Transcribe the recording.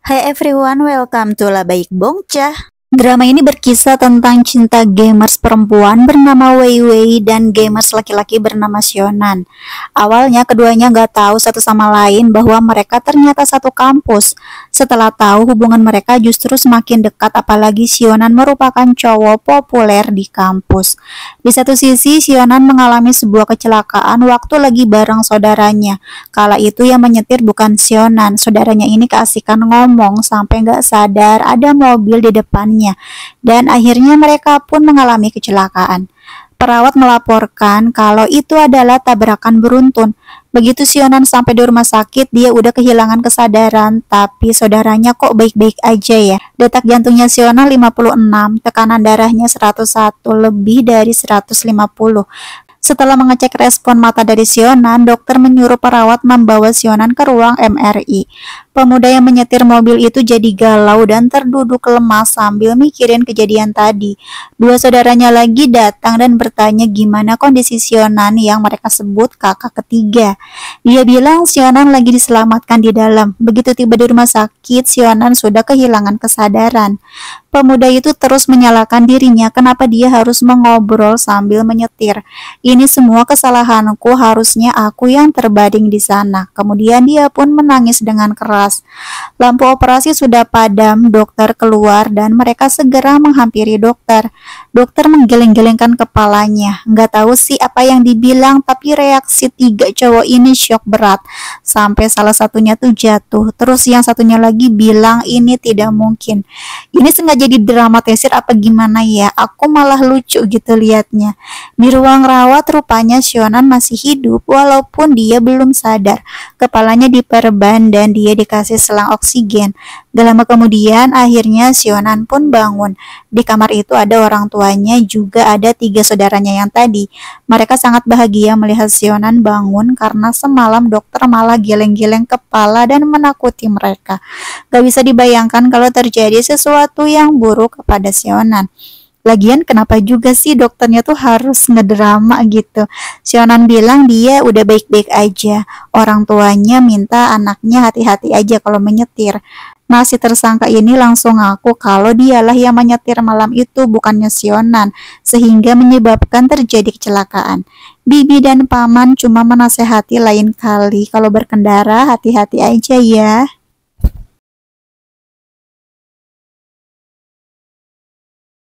Hai everyone, welcome to La Baik Bongcah. Drama ini berkisah tentang cinta gamers perempuan bernama Wei Wei dan gamers laki-laki bernama Sionan. Awalnya keduanya nggak tahu satu sama lain bahwa mereka ternyata satu kampus. Setelah tahu, hubungan mereka justru semakin dekat, apalagi Sionan merupakan cowok populer di kampus. Di satu sisi, Sionan mengalami sebuah kecelakaan waktu lagi bareng saudaranya. Kala itu yang menyetir bukan Sionan, saudaranya ini keasikan ngomong sampai nggak sadar ada mobil di depannya. Dan akhirnya mereka pun mengalami kecelakaan. Perawat melaporkan kalau itu adalah tabrakan beruntun. Begitu Sionan sampai di rumah sakit, dia udah kehilangan kesadaran, tapi saudaranya kok baik-baik aja ya. Detak jantungnya Sionan 56, tekanan darahnya 101, lebih dari 150. Setelah mengecek respon mata dari Sionan, dokter menyuruh perawat membawa Sionan ke ruang MRI. Pemuda yang menyetir mobil itu jadi galau dan terduduk lemas sambil mikirin kejadian tadi. Dua saudaranya lagi datang dan bertanya gimana kondisi Sionan yang mereka sebut kakak ketiga. Dia bilang Sionan lagi diselamatkan di dalam. Begitu tiba di rumah sakit, Sionan sudah kehilangan kesadaran. Pemuda itu terus menyalahkan dirinya kenapa dia harus mengobrol sambil menyetir. Ini semua kesalahanku, harusnya aku yang terbaring di sana. Kemudian dia pun menangis dengan keras. Lampu operasi sudah padam, dokter keluar dan mereka segera menghampiri dokter. Dokter menggeleng-gelengkan kepalanya. Nggak tahu sih apa yang dibilang, tapi reaksi tiga cowok ini syok berat. Sampai salah satunya tuh jatuh. Terus yang satunya lagi bilang ini tidak mungkin. Ini sengaja didramatisir apa gimana ya? Aku malah lucu gitu liatnya. Di ruang rawat rupanya Sionan masih hidup walaupun dia belum sadar. Kepalanya diperban dan dia dikasih selang oksigen. Gak lama kemudian akhirnya Sionan pun bangun. Di kamar itu ada orang tuanya, juga ada tiga saudaranya yang tadi. Mereka sangat bahagia melihat Sionan bangun karena semalam dokter malah geleng-geleng kepala dan menakuti mereka. Gak bisa dibayangkan kalau terjadi sesuatu yang buruk kepada Sionan. Lagian kenapa juga sih dokternya tuh harus ngedrama gitu. Sionan bilang dia udah baik-baik aja. Orang tuanya minta anaknya hati-hati aja kalau menyetir. Nah, si tersangka ini langsung ngaku kalau dialah yang menyetir malam itu, bukannya Sionan, sehingga menyebabkan terjadi kecelakaan. Bibi dan paman cuma menasehati lain kali kalau berkendara hati-hati aja ya.